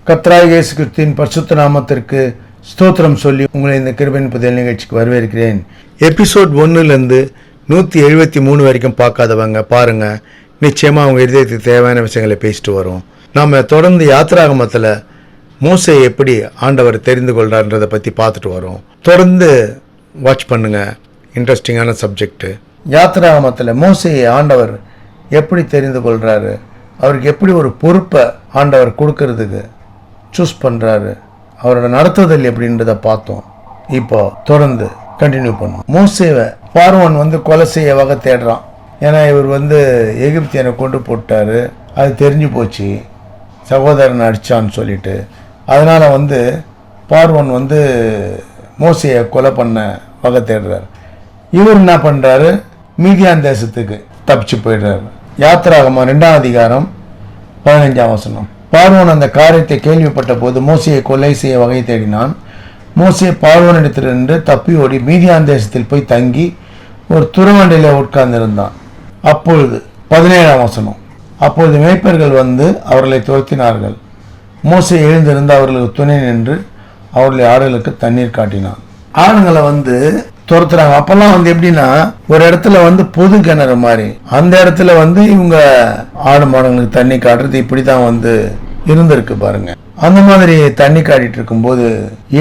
கர்த்தராகிய இயேசு கிறிஸ்துவின் பரிசுத்த நாமத்திற்கு ஸ்தோத்திரம் சொல்லி உங்களை இந்த கிருபையின் புதிய நிகழ்ச்சிக்கு வரவேற்கிறேன். எபிசோட் 1லேருந்து 173 வரைக்கும் பார்க்காதவங்க பாருங்க. நிச்சயமாக அவங்க இருதயத்துக்கு தேவையான விஷயங்களை பேசிட்டு வரும். நாம் தொடர்ந்து யாத்திராகமத்தில் மோசே எப்படி ஆண்டவர் தெரிந்து கொள்றான்றதை பற்றி பார்த்துட்டு வரோம். தொடர்ந்து வாட்ச் பண்ணுங்க. இன்ட்ரெஸ்டிங்கான சப்ஜெக்ட். யாத்திராகமத்தில் மோசேயை ஆண்டவர் எப்படி தெரிந்து கொள்றாரு, அவருக்கு எப்படி ஒரு பொறுப்பை ஆண்டவர் கொடுக்கறதுக்கு சூஸ் பண்ணுறாரு, அவரோட நடத்துதல் எப்படின்றத பார்த்தோம். இப்போ தொடர்ந்து கண்டினியூ பண்ணுவோம். மோசேவை பார்வோன் கொலை செய்ய வகை தேடுறான். ஏன்னா இவர் எகிப்தியனை கொண்டு போட்டார், அது தெரிஞ்சு போச்சு, சகோதரனை அடித்தான்னு சொல்லிட்டு. அதனால் பார்வோன் மோசேயை கொலை பண்ண வகை தேடுறார். இவர் என்ன பண்ணுறாரு, மீதியான் தேசத்துக்கு தப்பிச்சு போயிடுறாரு. யாத்திராகமம் 2ஆம் அதிகாரம் 15ஆம் வசனம். பார்வோன் அந்த காரியத்தை கேள்விப்பட்ட போது மோசேயை கொலை செய்ய வகை தேடினான். மோசே பார்வோனிடத்திலிருந்து தப்பி ஓடி மீதியான் தேசத்தில் போய் தங்கி ஒரு துறவண்டையில் உட்கார்ந்திருந்தான். அப்பொழுது 17ஆம் வசனம். அப்பொழுது மேய்ப்பர்கள் அவர்களை துரத்தினார்கள். மோசே எழுந்திருந்து அவர்களுக்கு துணை நின்று அவர்களுடைய ஆடுகளுக்கு தண்ணீர் காட்டினான். ஆடுங்களை துரத்துறாங்க. அப்பெல்லாம் எப்படின்னா, ஒரு இடத்துல பொது கிணறு மாதிரி, அந்த இடத்துல இவங்க ஆடு மாடுங்களுக்கு தண்ணி காட்டுறது இப்படிதான் இருந்திருக்கு பாருங்க. அந்த மாதிரி தண்ணி காட்டிட்டு இருக்கும்போது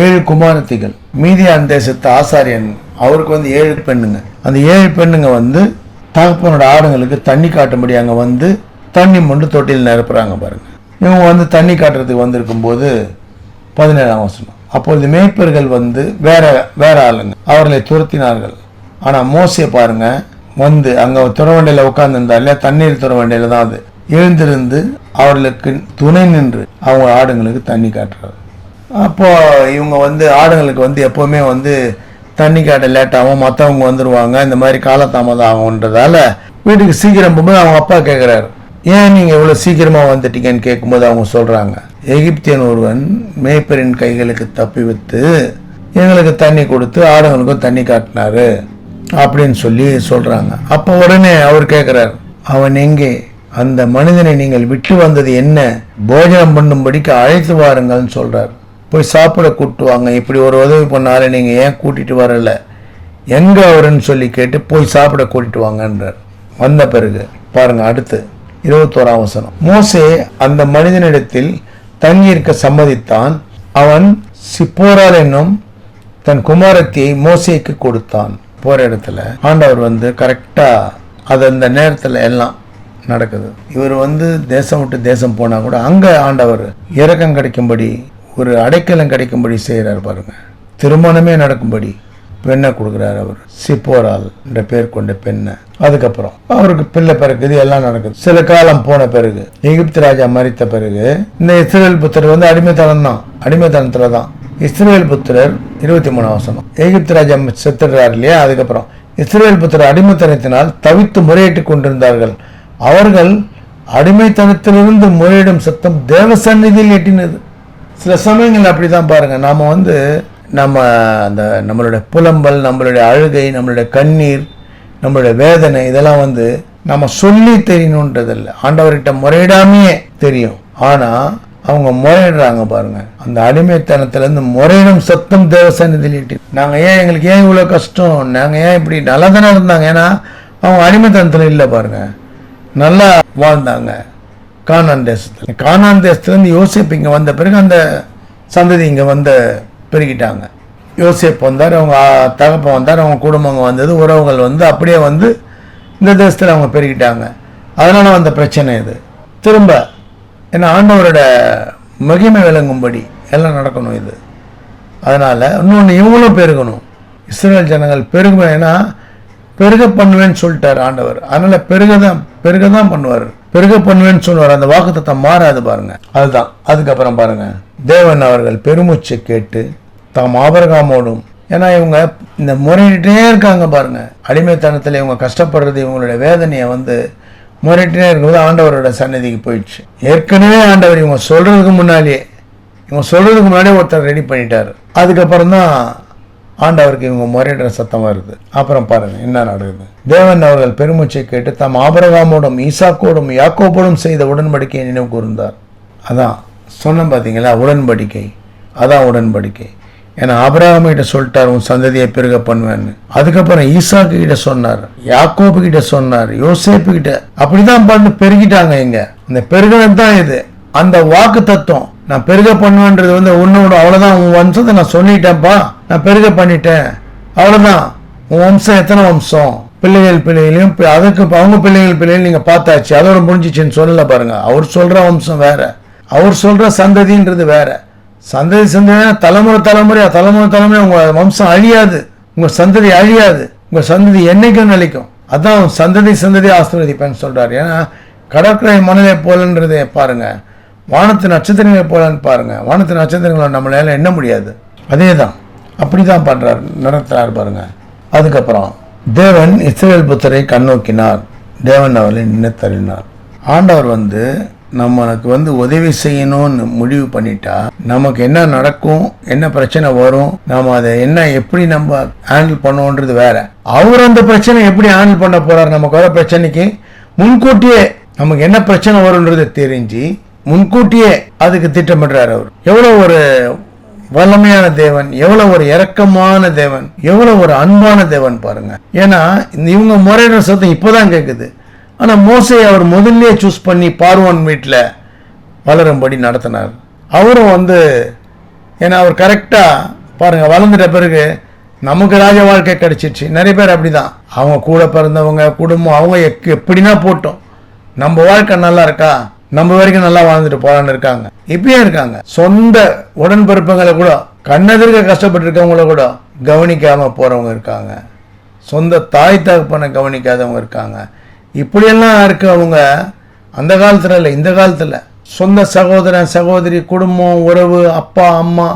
7 குமாரத்திகள், மீதியான் தேசத்து ஆசாரியன், அவருக்கு 7 பெண்ணுங்க. அந்த 7 பெண்ணுங்க தகப்பனோட ஆடுங்களுக்கு தண்ணி காட்டும்படி அங்க தண்ணி மொண்டு தொட்டியில் நிரப்புறாங்க பாருங்க. இவங்க தண்ணி காட்டுறதுக்கு வந்திருக்கும் போது 17ஆம் வசனம். அப்பொழுது மேய்ப்பர்கள் வேற வேற ஆளுங்க அவர்களை துரத்தினார்கள். ஆனா மோசே பாருங்க அங்க துறவண்டையில உட்கார்ந்து இருந்தா இல்லையா, தண்ணீர் துறவண்டையில தான் அது எழுந்திருந்து அவர்களுக்கு துணை நின்று அவங்க ஆடுங்களுக்கு தண்ணி காட்டுறாரு. அப்போ இவங்க ஆடுங்களுக்கு எப்பவுமே தண்ணி காட்ட லேட் ஆகும், மற்றவங்க வந்துருவாங்க, இந்த மாதிரி காலதாமதம் ஆகும்ன்றதால வீட்டுக்கு சீக்கிரம் போகும்போது அவங்க அப்பா கேட்குறாரு, ஏன் நீங்கள் இவ்வளோ சீக்கிரமாக வந்துட்டீங்கன்னு கேட்கும்போது அவங்க சொல்கிறாங்க, எகிப்தியன் ஒருவன் மேய்ப்பரின் கைகளுக்கு தப்பி விட்டு எங்களுக்கு தண்ணி கொடுத்து ஆடுங்களுக்கும் தண்ணி காட்டினாரு அப்படின்னு சொல்லி சொல்கிறாங்க. அப்போ உடனே அவர் கேட்குறாரு, அவன் எங்கே? அந்த மனிதனை நீங்கள் விட்டு வந்தது என்ன? போஜனம் பண்ணும்படிக்கு அழைத்து வாருங்கள்னு சொல்கிறார். போய் சாப்பிட கூப்பிட்டு வாங்க, இப்படி ஒரு உதவி பண்ணாலே நீங்கள் ஏன் கூட்டிகிட்டு வரலை, எங்கே அவருன்னு சொல்லி கேட்டு போய் சாப்பிட கூட்டிட்டு வாங்கன்றார். வந்த பிறகு பாருங்க அடுத்து 21ஆம் வசனம். மோசே அந்த மனிதனிடத்தில் தங்கியிருக்க சம்மதித்தான். அவன் சிப்போரால் என்னும் தன் குமாரத்தியை மோசேக்கு கொடுத்தான். போற இடத்துல ஆண்டவர் கரெக்டா அது அந்த நேரத்துல எல்லாம் நடக்குது. இவர் தேசம் விட்டு தேசம் போனா கூட அங்க ஆண்டவர் இரக்கம் கிடைக்கும்படி, ஒரு அடைக்கலம் கிடைக்கும்படி செய்யறாரு பாருங்க. திருமணமே நடக்கும்படி பெண்ணை கொடுக்குறாரு அவர், சிப்போரால் என்ற பேர் கொண்ட பெண்ணை. அதுக்கப்புறம் அவருக்கு பிள்ளை பிறகுது, எல்லாம் நடக்குது. சில காலம் போன பிறகு எகிப்து ராஜா மரித்த பிறகு இந்த இஸ்ரவேல் புத்திரர் அடிமைத்தனத்துல தான். இஸ்ரவேல் புத்திரர் 23ஆம் வசனம். எகிப்து ராஜா செத்துறாரு இல்லையா, அதுக்கப்புறம் இஸ்ரவேல் புத்திரர் அடிமைத்தனத்தினால் தவித்து முறையிட்டு கொண்டிருந்தார்கள். அவர்கள் அடிமைத்தனத்திலிருந்து முறையிடும் சத்தம் தேவ சந்நிதியில் எட்டினது. சில சமயங்கள் அப்படிதான் பாருங்க. நாம நம்ம அந்த நம்மளுடைய புலம்பல், நம்மளுடைய அழுகை, நம்மளுடைய கண்ணீர், நம்மளுடைய வேதனை, இதெல்லாம் நம்ம சொல்லி தெரியணுன்றதில்லை, ஆண்டவர்கிட்ட முறையிடாமையே தெரியும். ஆனா அவங்க முறையிடுறாங்க பாருங்க. அந்த அடிமைத்தனத்திலிருந்து முறையிடும் சத்தம் தேவ சந்நிதியில். எங்களுக்கு ஏன் இவ்வளவு கஷ்டம், நாங்க ஏன் இப்படி நல்லா தானே இருந்தாங்க. ஏன்னா அவங்க அடிமைத்தனத்துல இல்லை பாருங்க, நல்லா வாழ்ந்தாங்க கானான் தேசத்துல. கானான் தேசத்துலேருந்து யோசேப்பு இங்க வந்த பிறகு அந்த சந்ததி இங்க பெருகிட்டாங்க. யோசேப் வந்தார், அவங்க தகப்பன் வந்தார், அவங்க குடும்பங்க வந்தது, உறவுகள் அப்படியே இந்த தேசத்தில் அவங்க பெருகிட்டாங்க. அதனால வந்த பிரச்சனை இது. திரும்ப ஏன்னா ஆண்டவரோட மகிமை விளங்கும்படி எல்லாம் நடக்கணும் இது. அதனால இன்னொன்று இவங்களும் பெருகணும், இஸ்ரவேல் ஜனங்கள் பெருகணும். ஏன்னா பெருக பண்ணுவேன்னு சொல்லிட்டார் ஆண்டவர். அதனால பெருகதான் பண்ணுவார், பெருக பண்ணுவேன்னு சொல்லுவார். அந்த வாக்குத்தத்தம் மாறாது பாருங்க. அதுதான். அதுக்கப்புறம் பாருங்க, தேவன் அவர்கள் பெருமூச்சை கேட்டு தாம் ஆபிரகாமோடும், ஏன்னா இவங்க இந்த முறையிட்டே இருக்காங்க பாருங்க. அடிமைத்தனத்தில் இவங்க கஷ்டப்படுறது, இவங்களுடைய வேதனையை முறையிட்டே இருக்கும்போது ஆண்டவரோட சன்னதிக்கு போயிடுச்சு. ஏற்கனவே ஆண்டவர் இவங்க சொல்றதுக்கு முன்னாடியே ஒருத்தர் ரெடி பண்ணிட்டாரு. அதுக்கப்புறம் தான் ஆண்டவருக்கு இவங்க முறையிடுற சத்தம் வருது. அப்புறம் பாருங்க என்ன நடக்குது. தேவன் அவர்கள் பெருமூச்சை கேட்டு தாம் ஆபிரகாமோடும் ஈசாக்கோடும் யாக்கோபோடும் செய்த உடன்படிக்கையை நினைவு கூர்ந்தார். அதான் சொன்ன பார்த்தீங்களா, உடன்படிக்கை. அதான் உடன்படிக்கை. ஏன்னா ஆபிரகாம் கிட்ட சொல்லிட்டார், உன் சந்ததியை பெருக பண்ணுவேன்னு. அதுக்கப்புறம் ஈசாக்கு கிட்ட சொன்னார், யாக்கோபு கிட்ட சொன்னார், யோசேப்பு கிட்ட. அப்படிதான் பண்ணு பெருகிட்டாங்க. இங்க இந்த பெருகினது தான் இது. அந்த வாக்கு தத்துவம், நான் பெருக பண்ணுவேன்றது உன்னோட அவ்வளவுதான். உன் வம்சத்தை நான் சொல்லிட்டேன்ப்பா, நான் பெருக பண்ணிட்டேன், அவ்வளவுதான். உன் வம்சம் எத்தனை வம்சம், பிள்ளைகளையும் அதுக்கு அவங்க பிள்ளைகள் நீங்க பார்த்தாச்சு, அதோட முடிஞ்சிச்சுன்னு சொல்லல பாருங்க. அவர் சொல்ற வம்சம் வேற, அவர் சொல்ற சந்ததின்றது வேற. சந்ததி தலைமுறை உங்க வம்சம் அழியாது, உங்க சந்ததி அழியாது, உங்க சந்ததி என்னைக்கும் நிலைக்கும். அதான் சந்ததி ஆசீர்வதிப்பேன்னு சொல்றாரு. ஏன்னா கடற்கரை மணலை போலன்றதை பாருங்க, வானத்து நட்சத்திரங்களை போலன்னு பாருங்க. வானத்து நட்சத்திரங்களை நம்மளால எண்ண முடியாது. அதே தான், அப்படிதான் பண்றாரு, நடத்துறாரு பாருங்க. அதுக்கப்புறம் தேவன் இஸ்ரவேல் புத்தரை கண்ணோக்கினார், தேவன் அவரை நினைத்தறினார். ஆண்டவர் நமக்கு உதவி செய்யணும்னு முடிவு பண்ணிட்டா நமக்கு என்ன நடக்கும், என்ன பிரச்சனை வரும், நாம அதை எப்படி நம்ம ஹேண்டில் பண்ணுவோன்றது வேற. அவர் அந்த பிரச்சனை எப்படி ஹேண்டில் பண்ண போறார், நமக்கு வர பிரச்சனைக்கு முன்கூட்டியே நமக்கு என்ன பிரச்சனை வரும்ன்றது தெரிஞ்சு முன்கூட்டியே அதுக்கு திட்டமிடுறாரு. அவர் எவ்வளவு ஒரு வல்லமையான தேவன், எவ்வளவு ஒரு இரக்கமான தேவன், எவ்வளவு ஒரு அன்பான தேவன் பாருங்க. ஏன்னா இவங்க முறையிற சத்தம் இப்பதான் கேட்குது. ஆனா மோசே அவர் முதல்ல சூஸ் பண்ணி பார்வோன் வீட்டில் வளரும்படி நடத்தினார். அவரும் ஏன்னா அவர் கரெக்டா பாருங்க, வளர்ந்துட்ட பிறகு நமக்கு ராஜ வாழ்க்கை கிடைச்சிச்சு. நிறைய பேர் அப்படிதான், அவங்க கூட பிறந்தவங்க குடும்பம் அவங்க எப்படின்னா போட்டோம், நம்ம வாழ்க்கை நல்லா இருக்கா, நம்ம வரைக்கும் நல்லா வாழ்ந்துட்டு போறான்னு இருக்காங்க. இப்பயும் இருக்காங்க. சொந்த உடன்பிறப்புகளை கூட கண்ணெதிர்க்க கஷ்டப்பட்டு இருக்கவங்கள கூட கவனிக்காம போறவங்க இருக்காங்க. சொந்த தாய் தகப்பனை கவனிக்காதவங்க இருக்காங்க. இப்படியெல்லாம் இருக்கு. அவங்க அந்த காலத்துல இல்லை, இந்த காலத்துல சொந்த சகோதரன் சகோதரி குடும்பம் உறவு அப்பா அம்மா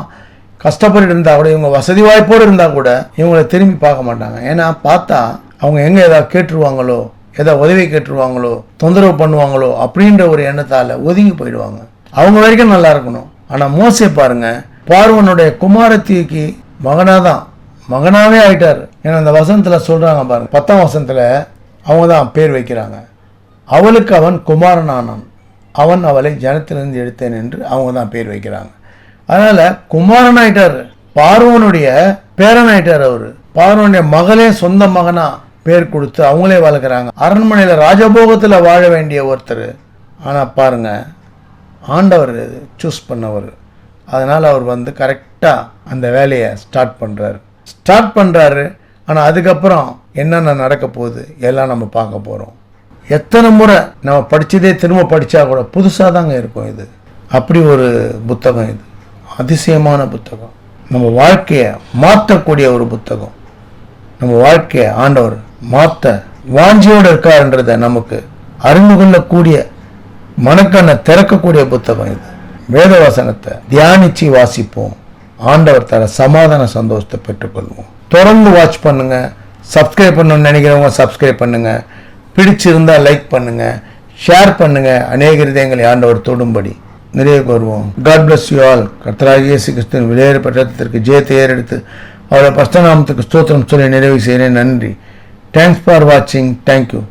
கஷ்டப்பட்டு இருந்தா கூட, இவங்க வசதி வாய்ப்போடு இருந்தா கூட இவங்களை திரும்பி பார்க்க மாட்டாங்க. ஏன்னா பார்த்தா அவங்க எங்க ஏதாவது கேட்டுருவாங்களோ, ஏதாவது உதவி கேட்டுருவாங்களோ, தொந்தரவு பண்ணுவாங்களோ அப்படின்ற ஒரு எண்ணத்தால ஒதுங்கி போயிடுவாங்க. அவங்க வரைக்கும் நல்லா இருக்கணும். ஆனா மோசே பாருங்க, பார்வனுடைய குமாரத்திக்கு மகனாவே ஆயிட்டாரு. ஏன்னா அந்த வசனத்துல சொல்றாங்க பாருங்க, 10ஆம் வசனத்துல அவங்க தான் பேர் வைக்கிறாங்க. அவளுக்கு அவன் குமாரனானான், அவன் அவளை ஜனத்திலிருந்து எடுத்தேன் என்று அவங்க தான் பேர் வைக்கிறாங்க. அதனால குமாரன் ஆயிட்டாரு, பார்வனுடைய பேரன் ஆயிட்டாரு. அவரு பார்வனுடைய மகளே சொந்த மகனா பேர் கொடுத்து அவங்களே வளர்க்குறாங்க. அரண்மனையில ராஜபோகத்துல வாழ வேண்டிய ஒருத்தர். ஆனா பாருங்க, ஆண்டவர் சூஸ் பண்ணவர். அதனால அவர் கரெக்டா அந்த வேலையை ஸ்டார்ட் பண்றாரு. ஆனா அதுக்கப்புறம் என்னென்ன நடக்க போகுது எல்லாம் நம்ம பார்க்க போறோம். எத்தனை முறை நம்ம படிச்சதே திரும்ப படிச்சா கூட புதுசாக தாங்க இருக்கும். இது அப்படி ஒரு புத்தகம். இது அதிசயமான புத்தகம். நம்ம வாழ்க்கையை மாற்றக்கூடிய ஒரு புத்தகம். நம்ம வாழ்க்கையை ஆண்டவர் மாற்ற வாஞ்சியோடு இருக்காருன்றதை நமக்கு அறிந்து கொள்ளக்கூடிய மனக்கண்ணை திறக்கக்கூடிய புத்தகம் இது. வேத வசனத்தை தியானிச்சு வாசிப்போம். ஆண்டவர் தர சமாதான சந்தோஷத்தை பெற்றுக்கொள்வோம். தொடர்ந்து வாட்ச் பண்ணுங்க. சப்ஸ்கிரைப் பண்ணணும்னு நினைக்கிறவங்க சப்ஸ்கிரைப் பண்ணுங்க. பிடிச்சிருந்தா லைக் பண்ணுங்க, ஷேர் பண்ணுங்க. அநேக இதயங்களை ஆண்டவர் தொடும்படி நிறைய வருவோம். God bless you all. கர்த்தராகிய இயேசு கிறிஸ்துவின் விலையேறப்பட்ட ரத்தத்திற்கு ஜெயத்தை ஏறெடுத்து அவருடைய பரிசுத்த நாமத்துக்கு ஸ்தோத்திரம் சொல்லி நிறைவு செய்கிறேன். நன்றி. தேங்க்ஸ் ஃபார் வாட்சிங். தேங்க்யூ.